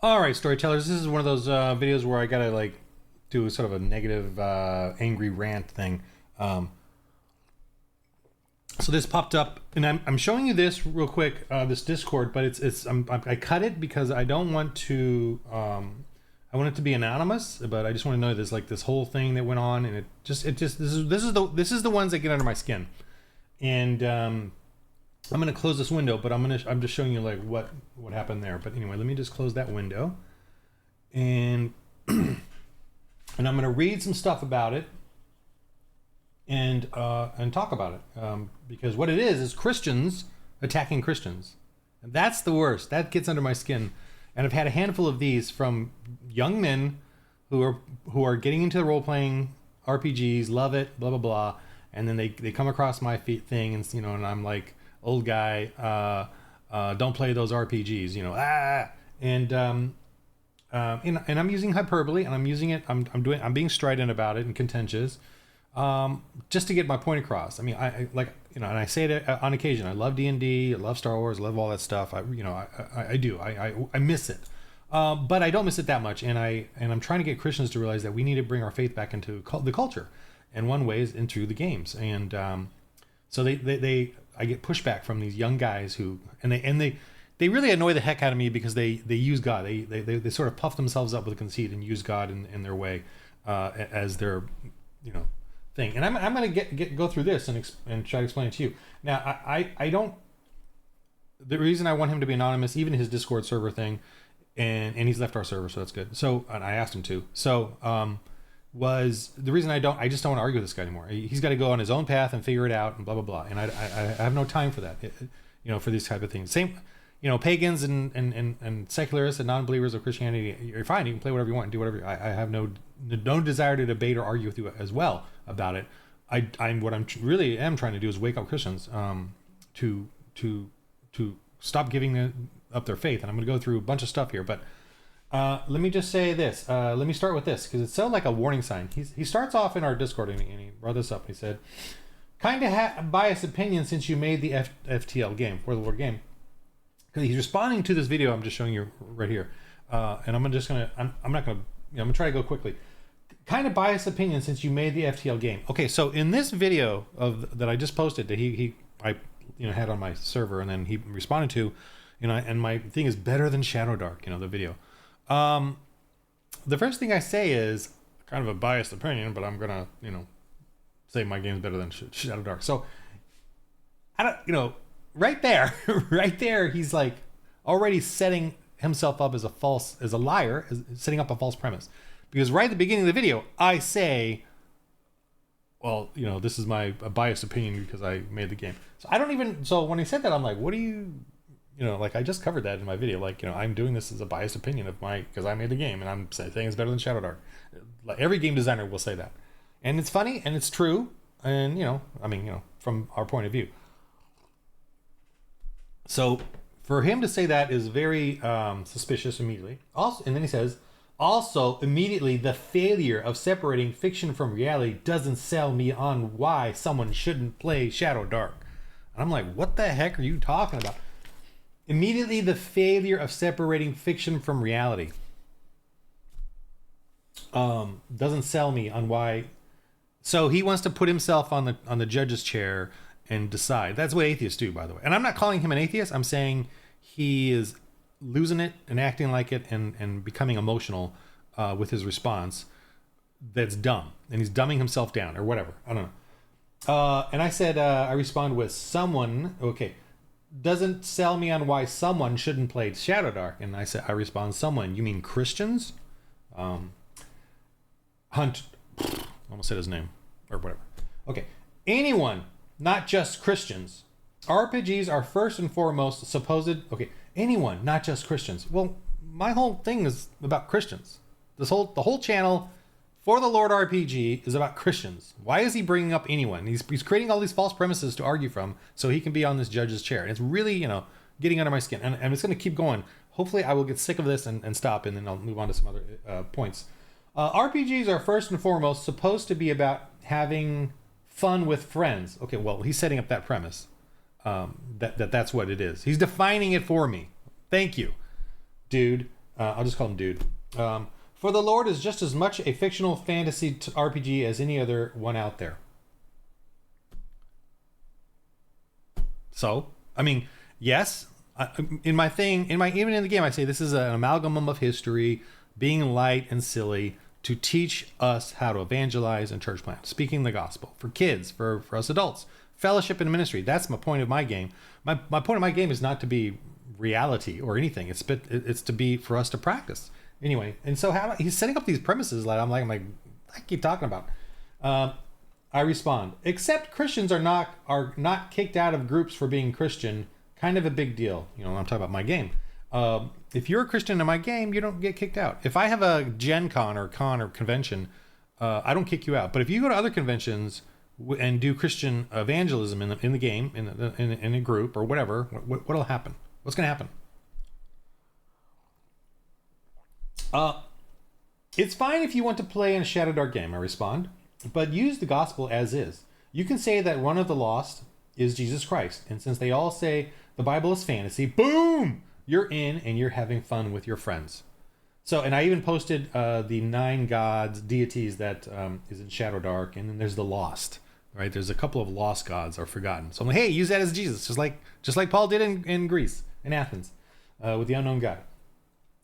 All right, storytellers. This is one of those videos where I gotta like do sort of a negative, angry rant thing. So this popped up, and I'm showing you this real quick, this Discord, but I cut it because I don't want to. I want it to be anonymous, but I just want to know there's like this whole thing that went on, and this is the ones that get under my skin, and I'm gonna close this window, but I'm just showing you like what happened there. But anyway, let me just close that window, and and I'm gonna read some stuff about it, and talk about it, because what it is Christians attacking Christians, and that's the worst. That gets under my skin, and I've had a handful of these from young men who are getting into the role playing RPGs, love it, blah blah blah, and then they come across my thing, and and I'm like, old guy, don't play those RPGs, and I'm using hyperbole, and I'm using it. I'm being strident about it and contentious, just to get my point across. I mean, I like, and I say it on occasion. I love D&D, I love Star Wars, I love all that stuff. I do. I miss it, but I don't miss it that much. And I'm trying to get Christians to realize that we need to bring our faith back into the culture, and one way is into the games. And so I get pushback from these young guys who they really annoy the heck out of me because they use God. They sort of puff themselves up with conceit and use God in their way, as their thing. And I'm going to go through this and try to explain it to you. Now, I don't. The reason I want him to be anonymous, even his Discord server thing, and he's left our server, so that's good. So, and I asked him to. So, was the reason I just don't want to argue with this guy anymore. He's got to go on his own path and figure it out and blah blah blah. And I have no time for that. For these type of things. Same, pagans and secularists and non-believers of Christianity. You're fine. You can play whatever you want and do whatever. I have no desire to debate or argue with you as well about it. What I'm really trying to do is wake up Christians to stop giving up their faith. And I'm going to go through a bunch of stuff here, but. Let me just say this. Let me start with this because it sounds like a warning sign. He starts off in our Discord and he brought this up. He said, "Kind of biased opinion since you made the FTL game, For the Lord game." Because he's responding to this video I'm just showing you right here, and I'm not gonna try to go quickly. Kind of biased opinion since you made the FTL game. Okay, so in this video that I just posted that I had on my server and then he responded to, and my thing is better than Shadow Dark. The video. The first thing I say is kind of a biased opinion, but I'm gonna, say my game's better than Shadow Dark. So I don't, right there, he's like already setting himself up as a liar, setting up a false premise. Because right at the beginning of the video, I say, well, this is my biased opinion because I made the game. So when he said that, I'm like, what do you... like I just covered that in my video. Like, I'm doing this as a biased opinion because I made the game and I'm saying it's better than Shadow Dark. Like every game designer will say that. And it's funny and it's true. And, from our point of view. So for him to say that is very suspicious immediately. Also, and then he says, also immediately the failure of separating fiction from reality doesn't sell me on why someone shouldn't play Shadow Dark. And I'm like, what the heck are you talking about? Immediately, the failure of separating fiction from reality doesn't sell me on why. So he wants to put himself on the judge's chair and decide. That's what atheists do, by the way. And I'm not calling him an atheist. I'm saying he is losing it and acting like it and becoming emotional with his response. That's dumb, and he's dumbing himself down or whatever. I don't know. And I said I respond with someone. Okay. Doesn't sell me on why someone shouldn't play Shadow Dark. And I respond, someone, you mean Christians? Hunt, almost said his name, or whatever. Okay, anyone, not just Christians. RPGs are first and foremost anyone, not just Christians. Well, my whole thing is about Christians. The whole channel, For the Lord RPG, is about Christians. Why is he bringing up anyone? He's creating all these false premises to argue from so he can be on this judge's chair. And it's really, getting under my skin. And it's going to keep going. Hopefully I will get sick of this and stop, and then I'll move on to some other points. RPGs are first and foremost supposed to be about having fun with friends. Okay, well, he's setting up that premise. That's what it is. He's defining it for me. Thank you, dude. I'll just call him dude. For the Lord is just as much a fictional fantasy RPG as any other one out there. So, I mean, yes, even in the game, I say this is an amalgam of history, being light and silly, to teach us how to evangelize and church plant, speaking the gospel for kids, for us adults, fellowship and ministry. That's my point of my game. My point of my game is not to be reality or anything. It's to be for us to practice anyway. And so he's setting up these premises that I'm like, I keep talking about. I respond, except Christians are not kicked out of groups for being Christian. Kind of a big deal. You know, I'm talking about my game. If you're a Christian in my game, you don't get kicked out. If I have a Gen Con or convention, I don't kick you out. But if you go to other conventions and do Christian evangelism in the game, in a group or whatever, what'll happen? What's going to happen? It's fine if you want to play in a Shadow Dark game, I respond, but use the gospel as is. You can say that one of the lost is Jesus Christ. And since they all say the Bible is fantasy, boom, you're in and you're having fun with your friends. So, and I even posted the 9 gods, deities that is in Shadow Dark, and then there's the lost, right? There's a couple of lost gods or forgotten. So I'm like, hey, use that as Jesus, just like Paul did in Greece, in Athens, with the unknown God.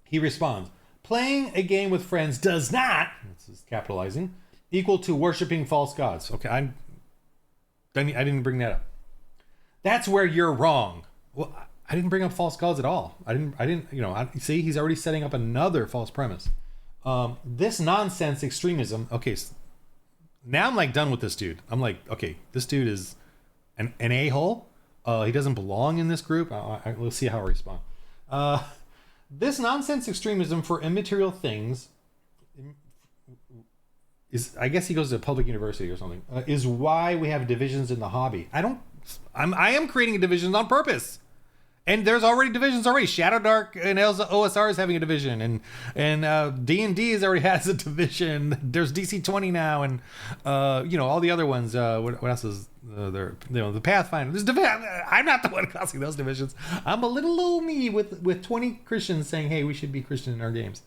He responds, playing a game with friends does not, this is capitalizing, equal to worshiping false gods. Okay, I didn't bring that up. That's where you're wrong. Well, I didn't bring up false gods at all. I didn't, see, he's already setting up another false premise. This nonsense extremism. Okay, now I'm like done with this dude. I'm like, okay, this dude is an a-hole. He doesn't belong in this group. Let's see how I respond. This nonsense extremism for immaterial things is, I guess he goes to a public university or something, is why we have divisions in the hobby. I am creating divisions on purpose. And there's already divisions already. Shadow Dark and OSR is having a division, and D&D already has a division. There's DC-20 now, and all the other ones. What else is there? The Pathfinder. I'm not the one causing those divisions. I'm a little old me with 20 Christians saying, "Hey, we should be Christian in our games."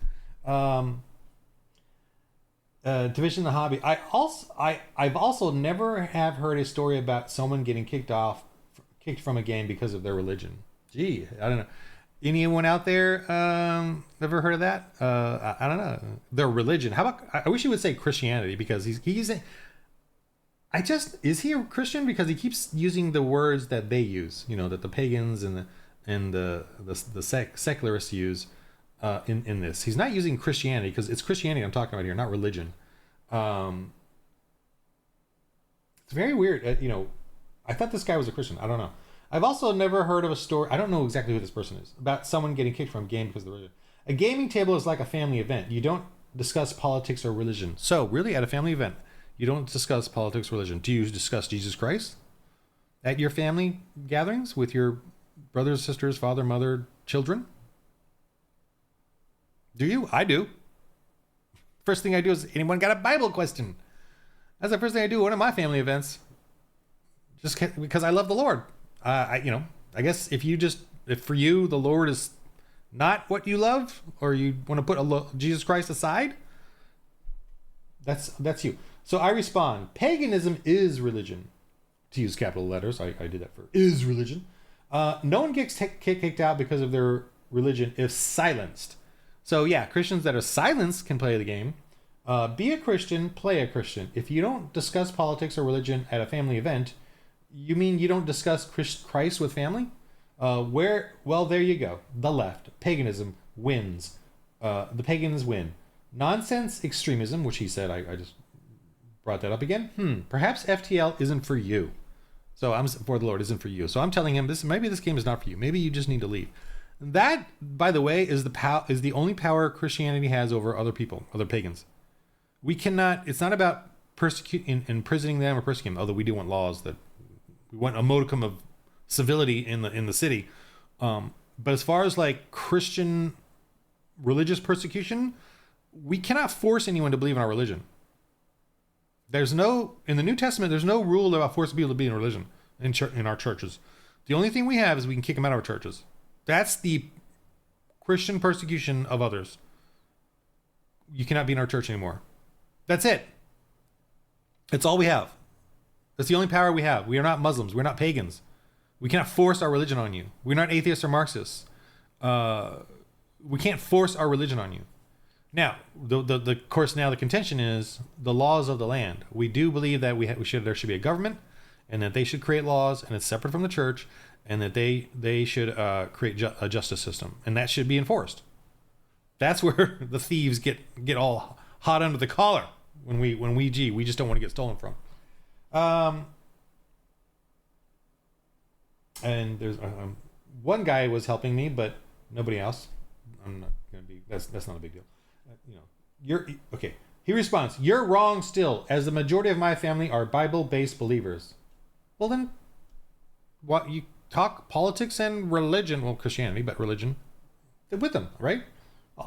Division in the hobby. I've also never have heard a story about someone getting kicked from a game because of their religion. Gee, I don't know. Anyone out there ever heard of that? I don't know. Their religion. How about? I wish he would say Christianity, because he's using. Is he a Christian? Because he keeps using the words that they use. That the pagans and the secularists use in this. He's not using Christianity, because it's Christianity I'm talking about here, not religion. It's very weird. I thought this guy was a Christian. I don't know. I've also never heard of a story, I don't know exactly who this person is, about someone getting kicked from a game because of the religion. A gaming table is like a family event. You don't discuss politics or religion. So, really, at a family event, you don't discuss politics or religion. Do you discuss Jesus Christ at your family gatherings with your brothers, sisters, father, mother, children? Do you? I do. First thing I do is, anyone got a Bible question? That's the first thing I do at one of my family events. Just because I love the Lord. I guess if for you the Lord is not what you love, or you want to put Jesus Christ aside, that's you. So I respond, paganism is religion. To use capital letters, I did that for is religion. No one gets kicked out because of their religion if silenced. So yeah, Christians that are silenced can play the game. Be a Christian, play a Christian. If you don't discuss politics or religion at a family event, you mean you don't discuss Christ with family? Well, there you go. The left. Paganism wins. The pagans win. Nonsense extremism, which he said, I just brought that up again. Perhaps FTL isn't for you. So I'm for the Lord isn't for you. So I'm telling him maybe this game is not for you. Maybe you just need to leave. That, by the way, is the only power Christianity has over other people, other pagans. We cannot. It's not about imprisoning them or persecuting them. Although we do want laws that. We want a modicum of civility in the city, but as far as like Christian religious persecution, we cannot force anyone to believe in our religion. In the New Testament, there's no rule about forcing people to be in religion in our churches. The only thing we have is we can kick them out of our churches. That's the Christian persecution of others, you cannot be in our church anymore. That's it. It's all we have. That's the only power we have. We are not Muslims. We're not pagans. We cannot force our religion on you. We're not atheists or Marxists. We can't force our religion on you. Now, of course, now the contention is the laws of the land. We do believe that there should be a government, and that they should create laws, and it's separate from the church, and that they should create a justice system, and that should be enforced. That's where the thieves get all hot under the collar when we just don't want to get stolen from. And there's one guy was helping me, but nobody else. I'm not gonna be. That's not a big deal. You're okay. He responds, "You're wrong still, as the majority of my family are Bible-based believers." Well then, what you talk politics and religion? Well, Christianity, but religion with them, right?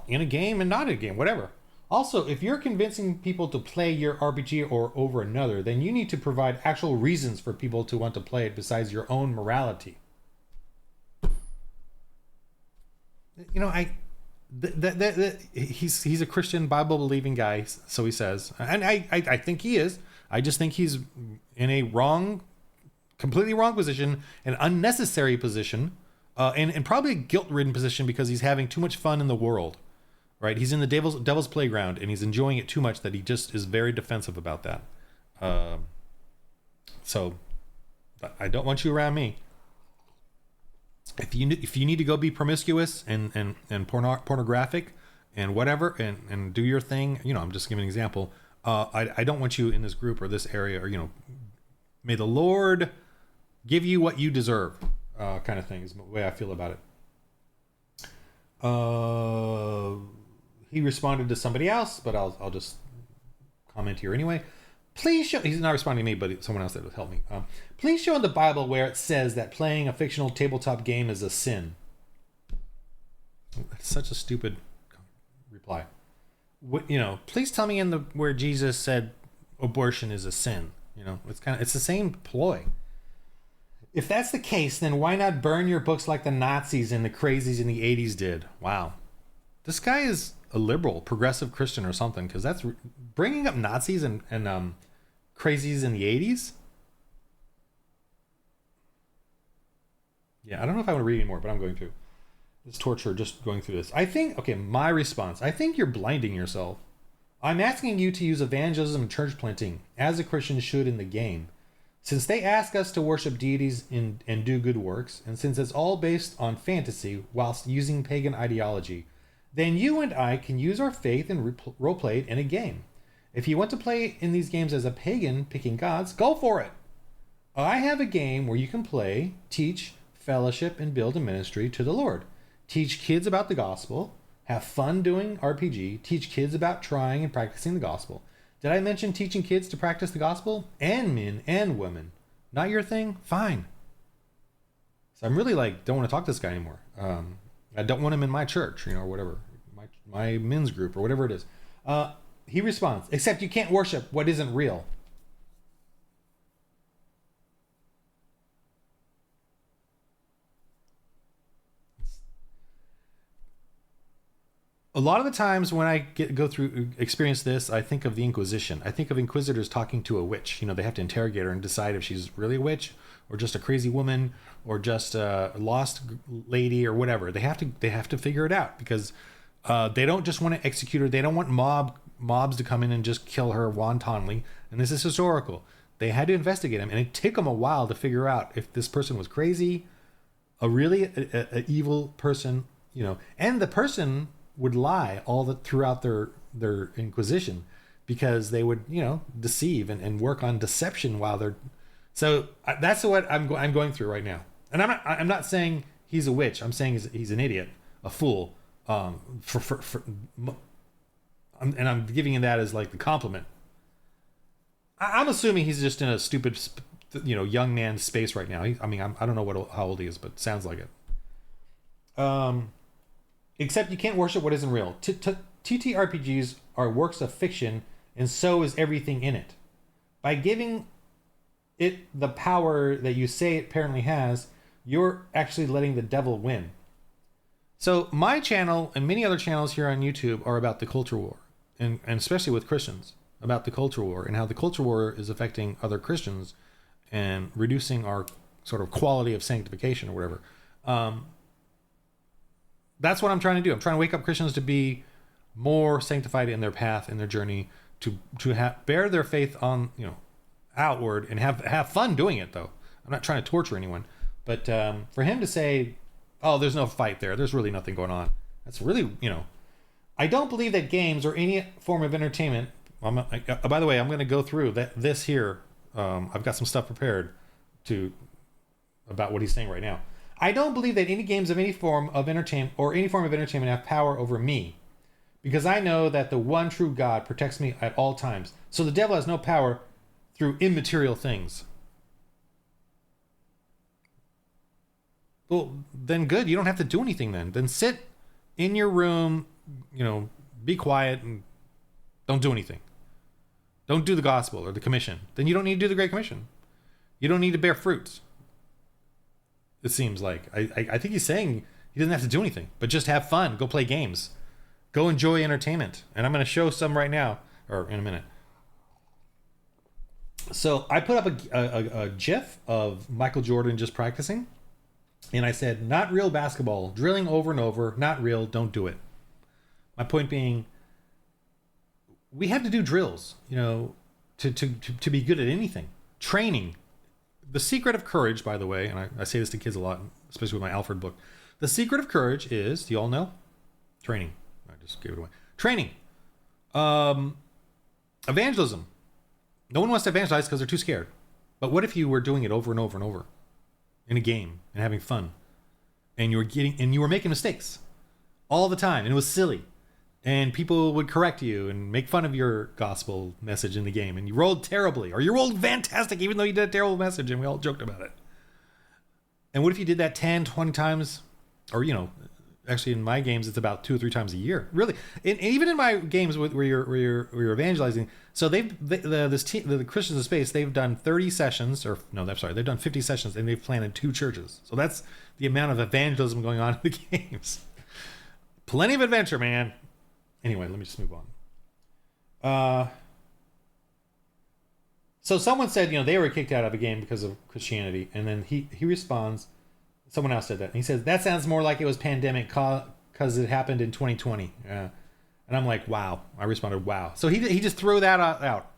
In a game and not in a game, whatever. Also, if you're convincing people to play your RPG or over another, then you need to provide actual reasons for people to want to play it besides your own morality. He's a Christian Bible believing guy, so he says, and I think he is. I just think he's in a completely wrong position, an unnecessary position, and probably a guilt-ridden position because he's having too much fun in the world. Right, he's in the devil's playground, and he's enjoying it too much that he just is very defensive about that. So, I don't want you around me. If you need to go be promiscuous and pornographic and whatever and do your thing, I'm just giving an example. I don't want you in this group or this area, or may the Lord give you what you deserve, kind of thing is the way I feel about it. He responded to somebody else, but I'll just comment here anyway. Please show. He's not responding to me, but someone else that would help me. Please show in the Bible where it says that playing a fictional tabletop game is a sin. That's such a stupid reply. Please tell me where Jesus said abortion is a sin. It's the same ploy. If that's the case, then why not burn your books like the Nazis and the crazies in the 80s did? Wow. This guy is a liberal, progressive Christian or something, because that's bringing up Nazis and crazies in the 80s. Yeah, I don't know if I want to read anymore, but I'm going to. It's torture just going through this. My response. I think you're blinding yourself. I'm asking you to use evangelism and church planting, as a Christian should in the game. Since they ask us to worship deities and do good works, and since it's all based on fantasy whilst using pagan ideology, then you and I can use our faith and roleplay it in a game. If you want to play in these games as a pagan picking gods, go for it. I have a game where you can play, teach, fellowship, and build a ministry to the Lord. Teach kids about the gospel, have fun doing RPG, teach kids about trying and practicing the gospel. Did I mention teaching kids to practice the gospel? And men and women. Not your thing? Fine. So I'm really don't want to talk to this guy anymore. I don't want him in my church, or whatever, my men's group or whatever it is. He responds, except you can't worship what isn't real. A lot of the times when I experience this, I think of the Inquisition. I think of inquisitors talking to a witch. They have to interrogate her and decide if she's really a witch or just a crazy woman or just a lost lady or whatever. They have to figure it out because they don't just want to execute her. They don't want mobs to come in and just kill her wantonly. And this is historical. They had to investigate him, and it took them a while to figure out if this person was crazy, a evil person, and the person would lie throughout their inquisition because they would deceive and work on deception while they're. So that's what I'm going through right now, and I'm not saying he's a witch. I'm saying he's an idiot, a fool. And I'm giving him that as the compliment. I'm assuming he's just in a stupid, young man space right now. I don't know how old he is, but sounds like it. Except you can't worship what isn't real. TTRPGs are works of fiction, and so is everything in it. By giving it the power that you say it apparently has, you're actually letting the devil win. So my channel and many other channels here on YouTube are about the culture war, and especially with Christians, about the culture war and how the culture war is affecting other Christians and reducing our sort of quality of sanctification or whatever. That's what I'm trying to do. I'm trying to wake up Christians to be more sanctified in their path, in their journey, to bear their faith on, outward, and have fun doing it. Though I'm not trying to torture anyone, but for him to say, "Oh, there's no fight there. There's really nothing going on." That's really, I don't believe that games or any form of entertainment. By the way, I'm going to go through this here. I've got some stuff prepared about what he's saying right now. I don't believe that any games of any form of entertainment have power over me, because I know that the one true God protects me at all times. So the devil has no power through immaterial things. Well, then good. You don't have to do anything then. Then sit in your room, be quiet and don't do anything. Don't do the gospel or the commission. Then you don't need to do the Great Commission. You don't need to bear fruits. It seems like. I think he's saying he doesn't have to do anything, but just have fun. Go play games. Go enjoy entertainment. And I'm going to show some right now, or in a minute. So I put up a GIF of Michael Jordan just practicing. And I said, not real basketball. Drilling over and over. Not real. Don't do it. My point being, we have to do drills, to be good at anything. Training. The secret of courage, by the way, and I say this to kids a lot, especially with my Alfred book. The secret of courage is, do you all know? Training. I just gave it away. Training. Evangelism. No one wants to evangelize because they're too scared. But what if you were doing it over and over and over in a game and having fun, and you were making mistakes all the time, and it was silly, and people would correct you and make fun of your gospel message in the game, and you rolled terribly, or you rolled fantastic even though you did a terrible message, and we all joked about it. And what if you did that 10, 20 times, or actually in my games it's about 2 or 3 times a year, really. And even in my games where you're evangelizing, so the Christians of Space, they've done 30 sessions, they've done 50 sessions, and they've planted 2 churches. So that's the amount of evangelism going on in the games. Plenty of adventure, man. Anyway, let me just move on. So someone said, they were kicked out of a game because of Christianity, and then he responds. Someone else said that, and he says that sounds more like it was pandemic because it happened in 2020. And I'm like, wow. I responded, wow. So he just threw that out.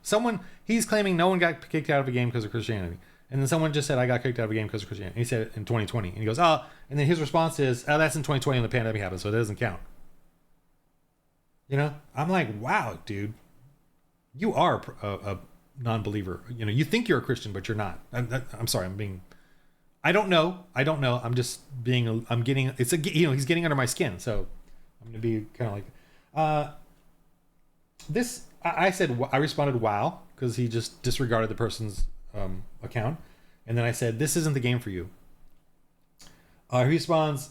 He's claiming no one got kicked out of a game because of Christianity, and then someone just said I got kicked out of a game because of Christianity. And he said it in 2020, and he goes, oh, and then his response is, oh, that's in 2020 when the pandemic happened, so it doesn't count. I'm like, wow, dude, you are a non-believer. You think you're a Christian, but you're not. I'm sorry. I don't know. I'm just he's getting under my skin. So I'm going to be kind of like, I responded, wow, because he just disregarded the person's account. And then I said, this isn't the game for you. He responds,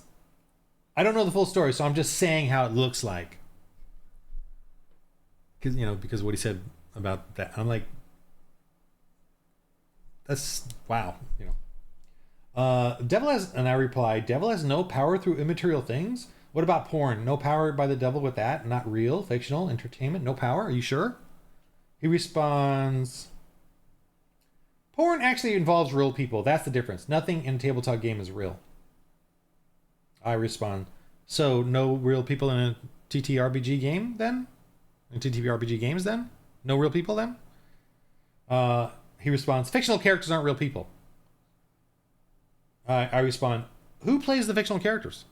I don't know the full story, so I'm just saying how it looks like. Because of what he said about that. I'm like, that's wow. And I replied, devil has no power through immaterial things. What about porn? No power by the devil with that? Not real, fictional, entertainment, no power? Are you sure? He responds, porn actually involves real people. That's the difference. Nothing in a tabletop game is real. I respond, so no real people in a ttrpg game then? In ttrpg games then? No real people then? He responds, fictional characters aren't real people. I respond, who plays the fictional characters?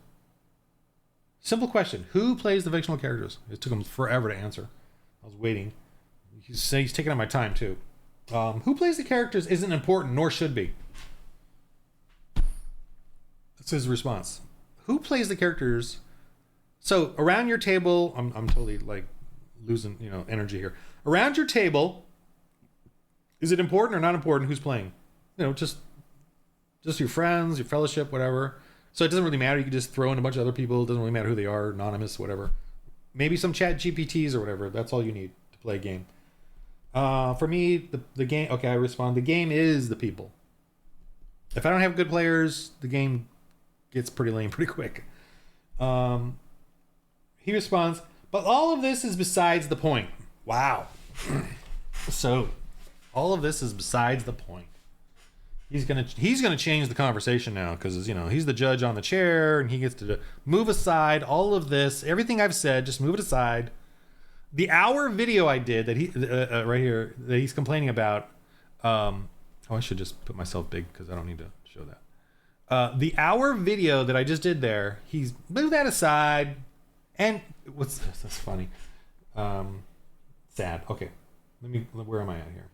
Simple question. Who plays the fictional characters? It took him forever to answer. I was waiting. He's taking up my time too. Who plays the characters isn't important, nor should be. That's his response. Who plays the characters? So around your table, I'm totally like losing energy here. Around your table, is it important or not important who's playing? Just your friends, your fellowship, whatever. So it doesn't really matter. You can just throw in a bunch of other people. It doesn't really matter who they are, anonymous, whatever. Maybe some chat GPTs or whatever. That's all you need to play a game. For me, the game, okay, I respond, the game is the people. If I don't have good players, the game gets pretty lame pretty quick. He responds, but all of this is besides the point. Wow. So all of this is besides the point. He's gonna change the conversation now because he's the judge on the chair and he gets to move aside all of this, everything I've said, just move it aside. The hour video I did that he right here that he's complaining about. I should just put myself big because I don't need to show that. The hour video that I just did there, he's moved that aside, and that's funny. Sad. Okay, where am I at here?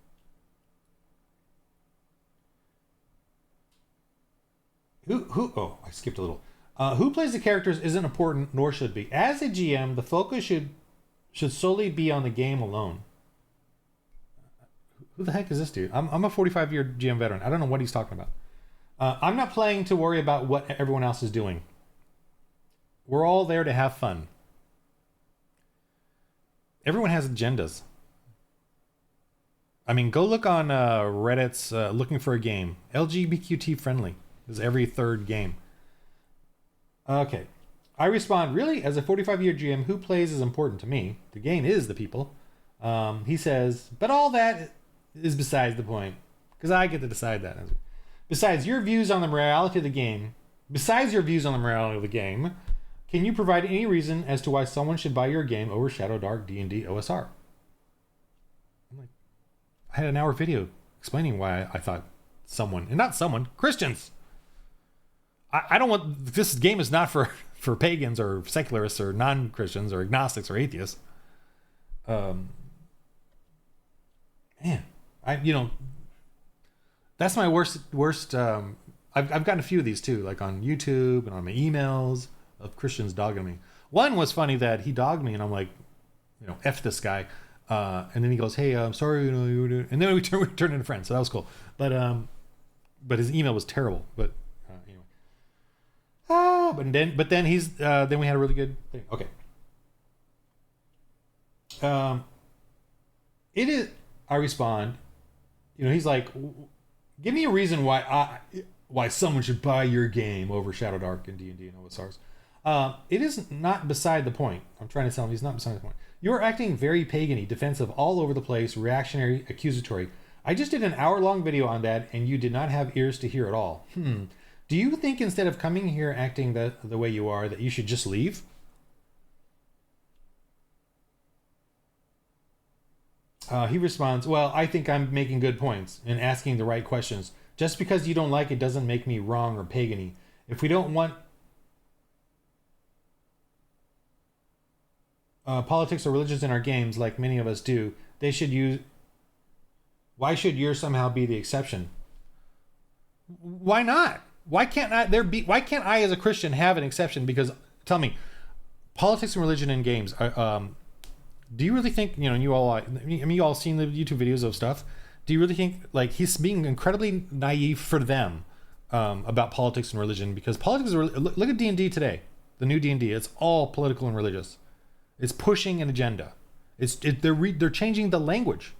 Oh, I skipped a little. Who plays the characters isn't important, nor should be. As a GM, the focus should solely be on the game alone. Who the heck is this dude? I'm a 45-year GM veteran. I don't know what he's talking about. I'm not playing to worry about what everyone else is doing. We're all there to have fun. Everyone has agendas. I mean, go look on Reddit's looking for a game. LGBTQ friendly is every third game. Okay. I respond, really? As a 45-year GM, who plays is important to me. The game is the people. He says, but all that is besides the point. Because I get to decide that. Besides your views on the morality of the game, can you provide any reason as to why someone should buy your game over Shadow Dark D&D OSR? I'm like, I had an hour video explaining why I thought someone, and not someone, Christians. I don't want, this game is not for pagans or secularists or non-Christians or agnostics or atheists. Man, that's my worst. I've gotten a few of these too, like on YouTube and on my emails of Christians dogging me. One was funny that he dogged me, and I'm like, F this guy. And then he goes, hey, I'm sorry, you were doing, and then we turned into friends, so that was cool. But his email was terrible. But anyway. But then he's then we had a really good thing. Okay. It is. I respond. He's like, give me a reason why someone should buy your game over Shadow Dark and D&D and OSRs. It is not beside the point. I'm trying to tell him he's not beside the point. You're acting very pagan-y, defensive, all over the place, reactionary, accusatory. I just did an hour-long video on that, and you did not have ears to hear it all. Do you think instead of coming here acting the way you are, that you should just leave? He responds, well, I think I'm making good points and asking the right questions. Just because you don't like it doesn't make me wrong or pagan-y. If we don't want politics or religions in our games, like many of us do, why should yours somehow be the exception? Why not? Why can't I as a Christian have an exception? Because tell me, politics and religion in games, do you really think, you all seen the YouTube videos of stuff? Do you really think like he's being incredibly naive for them about politics and religion? Because politics look at D&D today, the new D&D, it's all political and religious. It's pushing an agenda. They're changing the language,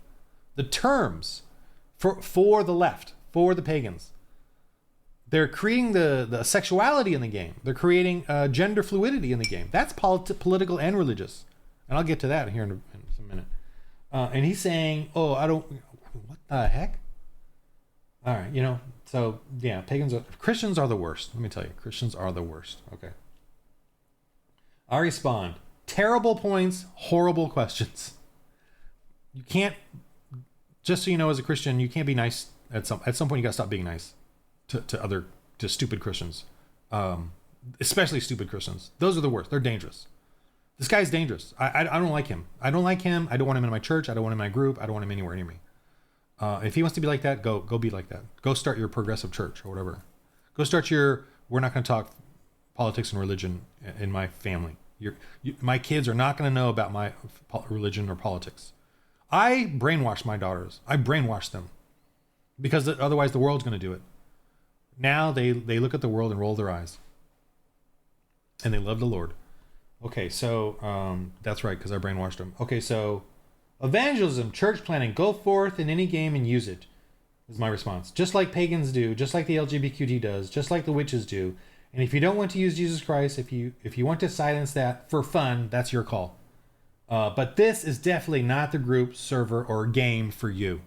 the terms for the left, for the pagans. They're creating the sexuality in the game. They're creating gender fluidity in the game. That's political and religious. And I'll get to that here in a minute. And he's saying, what the heck? All right, so yeah, Christians are the worst. Let me tell you, Christians are the worst. Okay. I respond, terrible points, horrible questions. You can't, just so you know, as a Christian, you can't be nice at some point. You gotta stop being nice to stupid Christians, especially stupid Christians. Those are the worst. They're dangerous. This guy's dangerous. I don't like him. I don't like him. I don't want him in my church. I don't want him in my group. I don't want him anywhere near me. If he wants to be like that, go be like that. Go start your progressive church or whatever. Go start we're not going to talk politics and religion in my family. My kids are not going to know about my religion or politics. I brainwash my daughters. I brainwash them because otherwise the world's going to do it. Now they look at the world and roll their eyes. And they love the Lord. Okay, so that's right, because I brainwashed them. Okay, so evangelism, church planting, go forth in any game and use it, is my response. Just like pagans do, just like the LGBTQ does, just like the witches do. And if you don't want to use Jesus Christ, if you want to silence that for fun, that's your call. But this is definitely not the group, server, or game for you.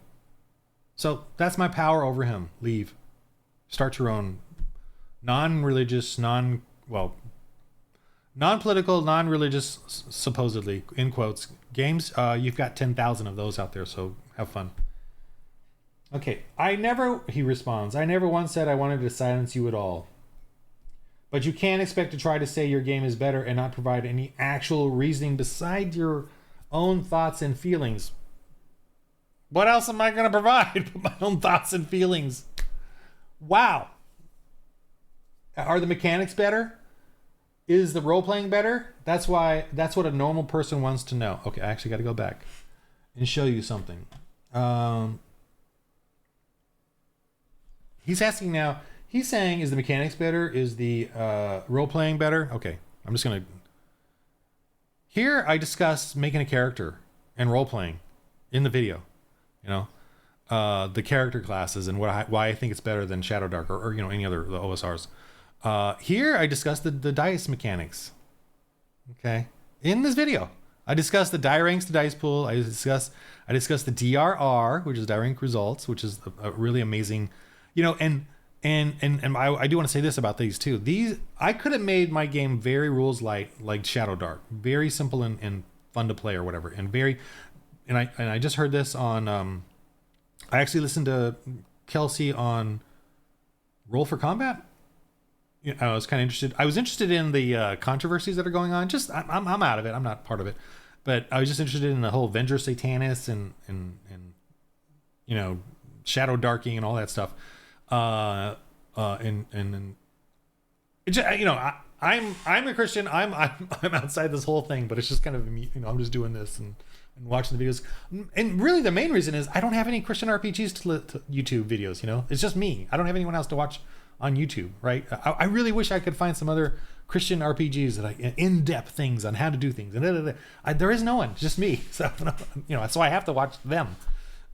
So that's my power over him. Leave. Start your own non-religious, non-political, non-religious, supposedly, in quotes, games. You've got 10,000 of those out there, so have fun. Okay, he responds, I never once said I wanted to silence you at all. But you can't expect to try to say your game is better and not provide any actual reasoning besides your own thoughts and feelings. What else am I going to provide but my own thoughts and feelings? Wow. Are the mechanics better? Is the role-playing better? That's what a normal person wants to know. Okay, I actually got to go back and show you something. He's asking now, he's saying, is the mechanics better? Is the role-playing better? Okay, I'm just going to... Here, I discuss making a character and role-playing in the video. You know, the character classes and why I think it's better than Shadow Dark or any other the OSRs. Here, I discuss the dice mechanics. Okay, in this video, I discuss the die ranks, the dice pool. I discuss the DRR, which is die rank results, which is a really amazing... And I do want to say this about these too. I could have made my game very rules light, like Shadow Dark, very simple and fun to play or whatever, and I just heard this on. I actually listened to Kelsey on Roll for Combat. I was kind of interested. I was interested in the controversies that are going on. Just I'm out of it. I'm not part of it, but I was just interested in the whole Venger Satanis and Shadow Darking and all that stuff. And it just, I'm a Christian. I'm outside this whole thing, but it's just kind of I'm just doing this and watching the videos. And really, the main reason is I don't have any Christian RPGs to YouTube videos. It's just me. I don't have anyone else to watch on YouTube, right? I really wish I could find some other Christian RPGs that in-depth things on how to do things. And there is no one, it's just me. So so I have to watch them.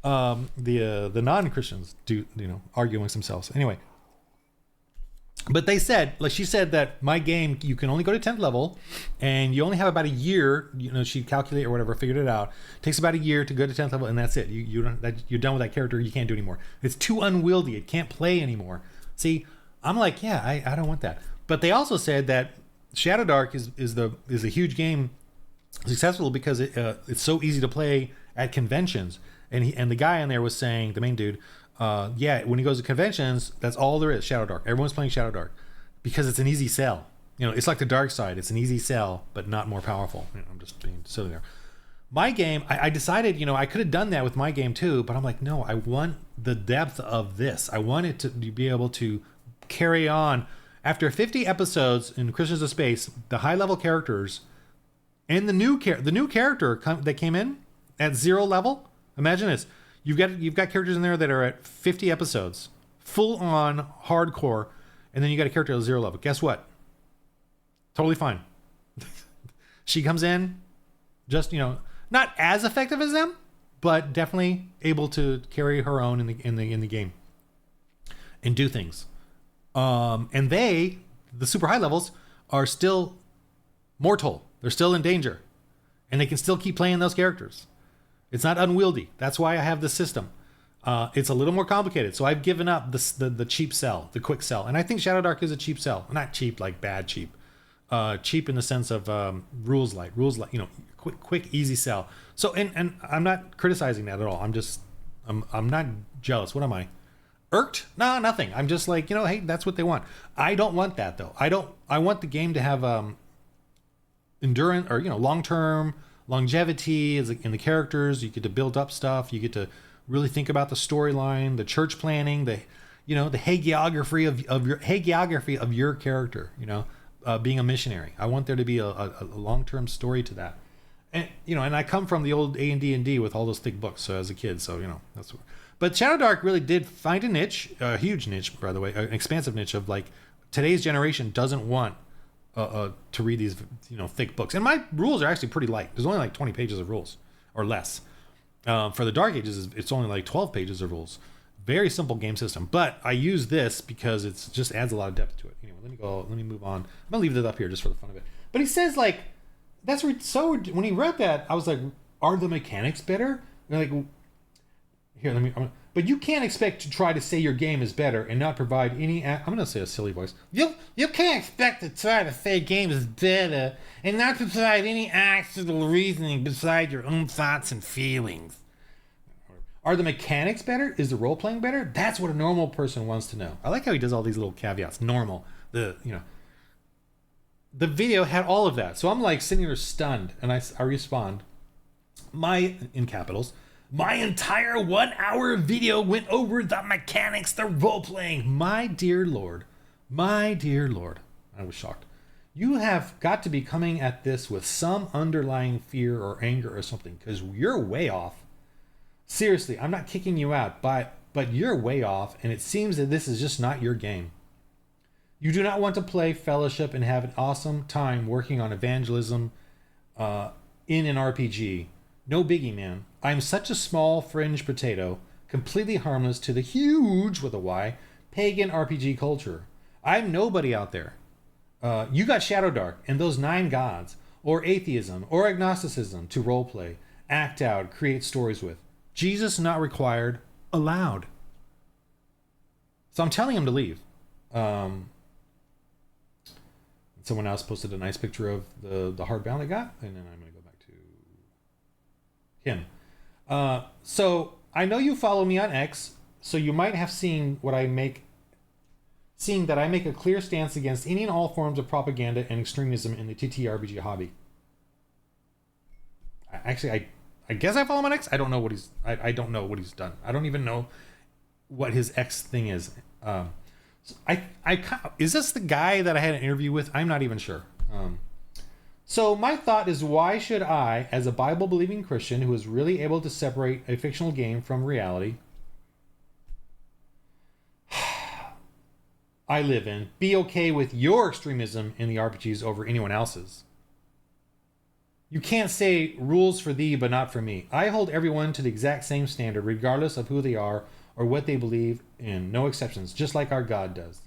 The non-Christians do argue amongst themselves anyway. But they said, like she said, that my game, you can only go to 10th level and you only have about a year. She calculated or whatever, figured it out. It takes about a year to go to 10th level, and that's it. You're done with that character. You can't do anymore. It's too unwieldy. It can't play anymore. See, I'm like, yeah, I don't want that. But they also said that Shadow Dark is a huge game, successful because it's so easy to play at conventions. And the guy in there was saying, the main dude, when he goes to conventions, that's all there is, Shadow Dark. Everyone's playing Shadow Dark because it's an easy sell. It's like the dark side. It's an easy sell, but not more powerful. I'm just being silly there. My game, I decided, I could have done that with my game too, but I'm like, no, I want the depth of this. I want it to be able to carry on. After 50 episodes in Christians of Space, the high-level characters and the new character that came in at 0 level. Imagine this: you've got characters in there that are at 50 episodes, full on hardcore, and then you got a character at 0 level. Guess what? Totally fine. She comes in, just not as effective as them, but definitely able to carry her own in the game and do things. And the super high levels, are still mortal. They're still in danger, and they can still keep playing those characters. It's not unwieldy. That's why I have this system. It's a little more complicated. So I've given up the cheap sell, the quick sell. And I think Shadow Dark is a cheap sell. Not cheap, like bad cheap. Cheap in the sense of rules light, quick, easy sell. So, and I'm not criticizing that at all. I'm not jealous. What am I? Irked? No, nothing. I'm just like, hey, that's what they want. I don't want that though. I want the game to have endurance or, long-term longevity in the characters. You get to build up stuff. You get to really think about the storyline, the church planning, the hagiography of your character, being a missionary. I want there to be a long-term story to that. And, and I come from the old A&D with all those thick books. So as a kid, that's what, but Shadow Dark really did find a niche, a huge niche, by the way, an expansive niche of like today's generation doesn't want to read these, thick books. And my rules are actually pretty light. There's only like 20 pages of rules or less. For the Dark Ages, it's only like 12 pages of rules. very simple game system. But I use this because it just adds a lot of depth to it. Anyway, let me move on. I'm gonna leave it up here just for the fun of it. But he says like, that's so when he read that, I was like, are the mechanics better? And like, here, but you can't expect to try to say your game is better and not provide any. I'm gonna say a silly voice. You can't expect to try to say game is better and not provide any actual reasoning beside your own thoughts and feelings. Are the mechanics better? Is the role playing better? That's what a normal person wants to know. I like how he does all these little caveats. Normal, the video had all of that, so I'm like sitting there stunned, and I respond, in capitals. My entire 1 hour video went over the mechanics, the role playing. My dear Lord. I was shocked. You have got to be coming at this with some underlying fear or anger or something, because you're way off. Seriously, I'm not kicking you out, but you're way off, and it seems that this is just not your game. You do not want to play Fellowship and have an awesome time working on evangelism in an RPG. No biggie, man. I'm such a small fringe potato, completely harmless to the huge, with a Y, pagan RPG culture. I'm nobody out there. You got Shadow Dark and those 9 gods, or atheism, or agnosticism to roleplay, act out, create stories with. Jesus not required, allowed. So I'm telling him to leave. Someone else posted a nice picture of the hardbound they got, and then I'm going to go back to him. So I know you follow me on X, so you might have seen that I make a clear stance against any and all forms of propaganda and extremism in the ttrpg hobby. I guess I follow him on X. I don't know what I don't know what he's done. I don't even know what his X thing is. Is this the guy that I had an interview with? I'm not even sure. So my thought is, why should I, as a Bible-believing Christian who is really able to separate a fictional game from reality I live in, be okay with your extremism in the RPGs over anyone else's? You can't say rules for thee, but not for me. I hold everyone to the exact same standard, regardless of who they are or what they believe in. No exceptions, just like our God does.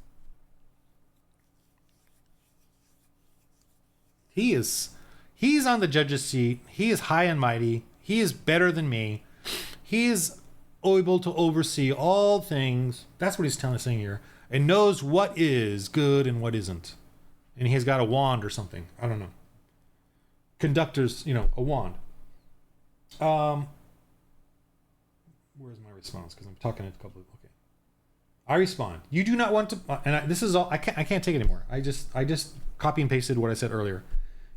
He's on the judge's seat. He is high and mighty. He is better than me. He is able to oversee all things. That's what he's saying here. And knows what is good and what isn't. And he has got a wand or something. I don't know. Conductor's, a wand. Where's my response? Because I'm talking to a couple of... Okay. I respond. You do not want to... this is all... I can't take it anymore. I just copy and pasted what I said earlier.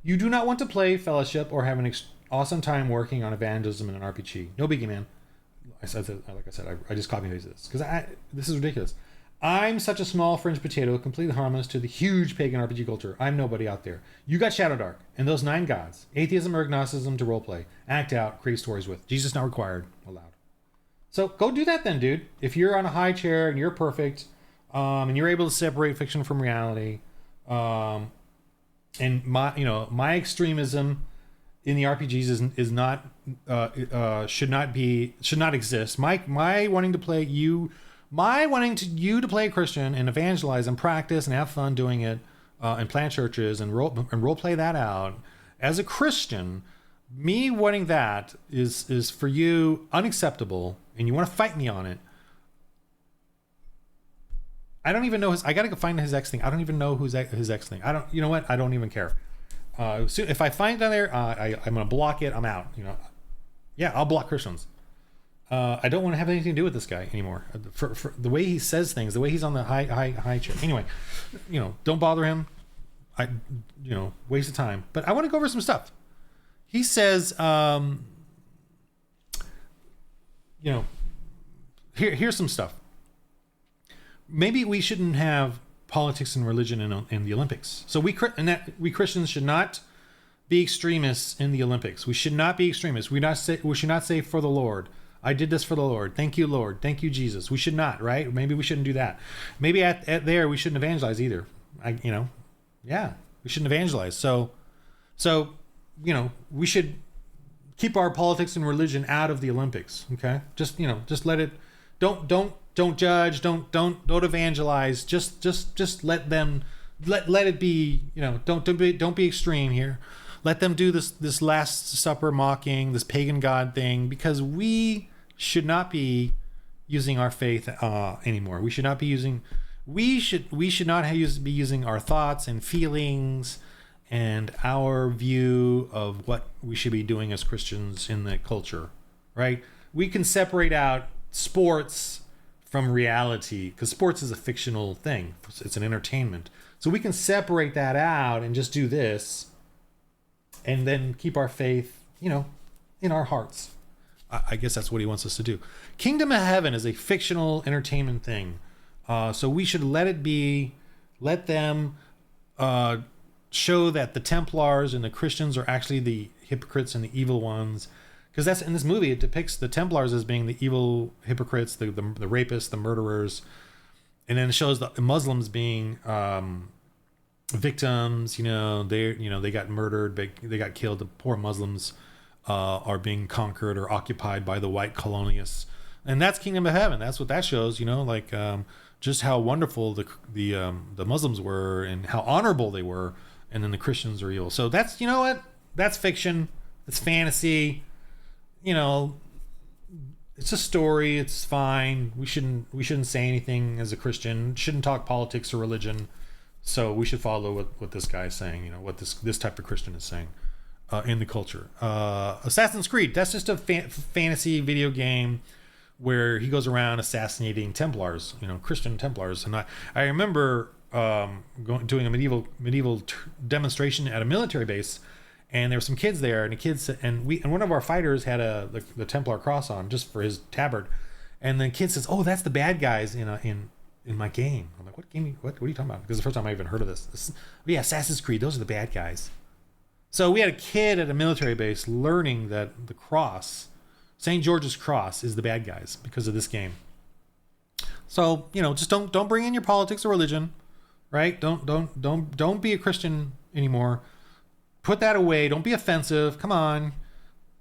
You do not want to play Fellowship or have an awesome time working on evangelism in an RPG. No biggie, man. I just copy and pasted this. Because this is ridiculous. I'm such a small fringe potato, completely harmless to the huge pagan RPG culture. I'm nobody out there. You got Shadow Dark and those 9 gods. Atheism or agnosticism to roleplay. Act out, create stories with. Jesus not required, allowed. So go do that then, dude. If you're on a high chair and you're perfect, and you're able to separate fiction from reality, and my extremism in the RPGs is not should not exist. My wanting to play you. My wanting you to play a Christian and evangelize and practice and have fun doing it, and plant churches and role play that out as a Christian, me wanting that is for you unacceptable, and you want to fight me on it. I don't even know I gotta go find his X thing. I don't even know his X thing. You know what? I don't even care. If I find it on there, I'm gonna block it. I'm out. Yeah, I'll block Christians. I don't want to have anything to do with this guy anymore. For the way he says things, the way he's on the high chair. Anyway, don't bother him. Waste of time. But I want to go over some stuff. He says, here's some stuff. Maybe we shouldn't have politics and religion in the Olympics. So we Christians should not be extremists in the Olympics. We should not be extremists. We should not say for the Lord. I did this for the Lord. Thank you, Lord. Thank you, Jesus. We should not, right? Maybe we shouldn't do that. Maybe at there we shouldn't evangelize either. We shouldn't evangelize. So we should keep our politics and religion out of the Olympics. Okay, just let it. Don't Don't judge. Don't evangelize. Just let them let it be. Don't be extreme here. Let them do this Last Supper mocking, this pagan god thing, because we should not be using our faith anymore. We should not be using. We should not be using our thoughts and feelings and our view of what we should be doing as Christians in the culture, right? We can separate out sports from reality, because sports is a fictional thing. It's an entertainment. So we can separate that out and just do this and then keep our faith, in our hearts. I guess that's what he wants us to do. Kingdom of Heaven is a fictional entertainment thing. So we should let it be, let them show that the Templars and the Christians are actually the hypocrites and the evil ones. Because that's in this movie, it depicts the Templars as being the evil hypocrites, the rapists, the murderers. And then it shows the Muslims being victims. They got murdered, they got killed. The poor Muslims are being conquered or occupied by the white colonialists. And that's Kingdom of Heaven. That's what that shows, just how wonderful the Muslims were and how honorable they were. And then the Christians are evil. So that's, that's fiction. It's fantasy. It's a story. It's fine. We shouldn't say anything as a Christian. Shouldn't talk politics or religion. So we should follow what this guy is saying. What this type of Christian is saying in the culture. Assassin's Creed. That's just a fantasy video game where he goes around assassinating Templars. Christian Templars. And I remember doing a medieval demonstration at a military base, and there were some kids there, and one of our fighters had the Templar cross on just for his tabard, and the kid says, "Oh, that's the bad guys in my game." I'm like, "What game? What are you talking about?" Because the first time I even heard of this. Yeah, Assassin's Creed. Those are the bad guys. So we had a kid at a military base learning that the cross, St. George's Cross, is the bad guys because of this game. So just don't bring in your politics or religion. Right? Don't be a Christian anymore. Put that away. Don't be offensive. Come on.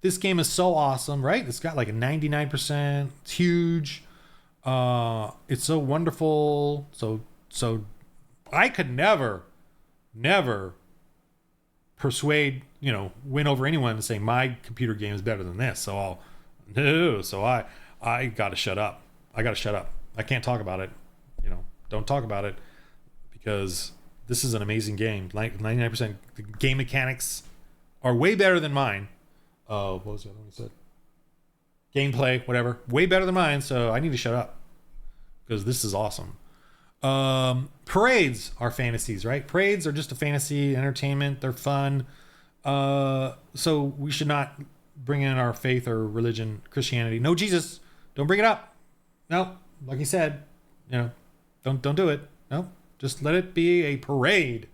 This game is so awesome, right? It's got like a 99%. It's huge. It's so wonderful. So I could never persuade, win over anyone saying my computer game is better than this. So I got to shut up. I can't talk about it. Don't talk about it. Because this is an amazing game. 99%. The game mechanics are way better than mine. What was the other one you said? Gameplay, whatever. Way better than mine, so I need to shut up. Because this is awesome. Parades are fantasies, right? Parades are just a fantasy, entertainment. They're fun. So we should not bring in our faith or religion, Christianity. No Jesus. Don't bring it up. No. Like he said, don't do it. No. Just let it be a parade,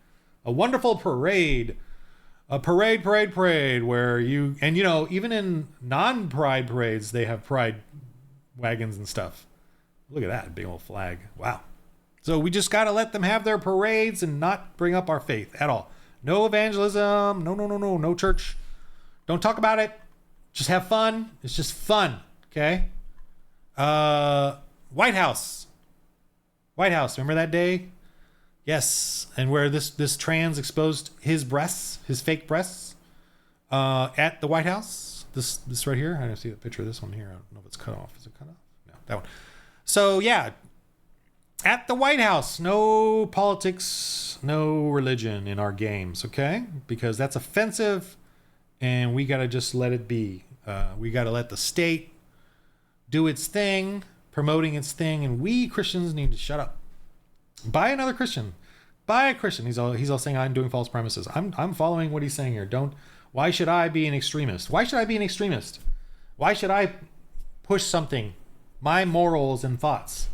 a wonderful parade, a parade where even in non-pride parades, they have pride wagons and stuff. Look at that big old flag. Wow. So we just got to let them have their parades and not bring up our faith at all. No evangelism. No church. Don't talk about it. Just have fun. It's just fun. Okay. White House. Remember that day? Yes, and where this trans exposed his fake breasts, at the White House. This right here. I don't see the picture of this one here. I don't know if it's cut off. Is it cut off? No, that one. So yeah, at the White House, no politics, no religion in our games, okay? Because that's offensive, and we gotta just let it be. We gotta let the state do its thing, promoting its thing, and we Christians need to shut up. Buy another Christian. Buy a Christian. He's all saying I'm doing false premises. I'm following what he's saying here. Why should I be an extremist? Why should I be an extremist? Why should I push something, my morals and thoughts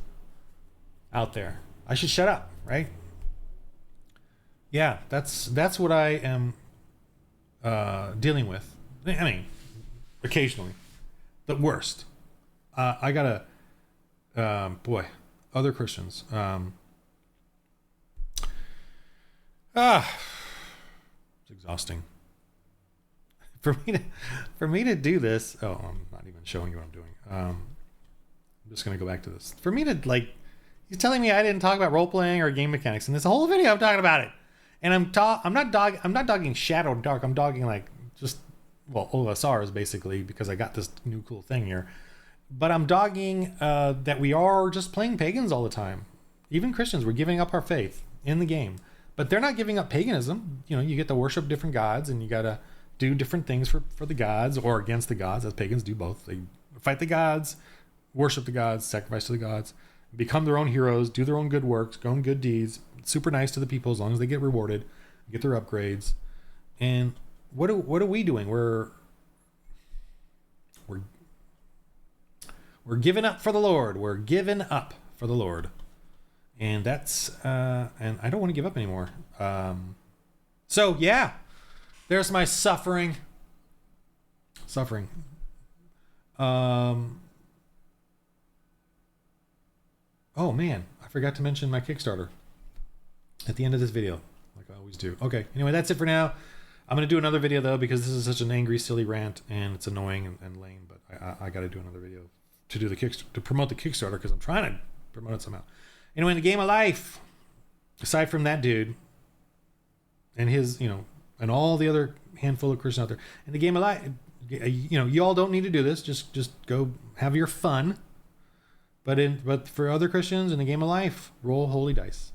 out there? I should shut up, right? Yeah, that's what I am dealing with. I mean, occasionally. The worst. I gotta other Christians. It's exhausting. For me to do this. Oh, I'm not even showing you what I'm doing. I'm just gonna go back to this. For me to like, he's telling me I didn't talk about role playing or game mechanics in this whole video. I'm talking about it, and I'm not dogging Shadow Dark. I'm dogging like just OSRs basically because I got this new cool thing here. But I'm dogging that we are just playing pagans all the time. Even Christians, we're giving up our faith in the game, but they're not giving up paganism. You know, you get to worship different gods, and you gotta do different things for the gods or against the gods, as pagans do both. They fight the gods, worship the gods, sacrifice to the gods, become their own heroes, do their own good works, own good deeds, super nice to the people as long as they get rewarded, get their upgrades. And what are we doing? We're giving up for the Lord. We're giving up for the Lord. And that's and I don't want to give up anymore. So yeah. There's my suffering. Oh man, I forgot to mention my Kickstarter at the end of this video, like I always do. Okay, anyway, that's it for now. I'm gonna do another video though because this is such an angry, silly rant and it's annoying and lame. But I got to do another video to do to promote the Kickstarter because I'm trying to promote it somehow. Anyway, in the game of life, aside from that dude and his, and all the other handful of Christians out there in the game of life, you all don't need to do this. Just go have your fun. But for other Christians in the game of life, roll holy dice.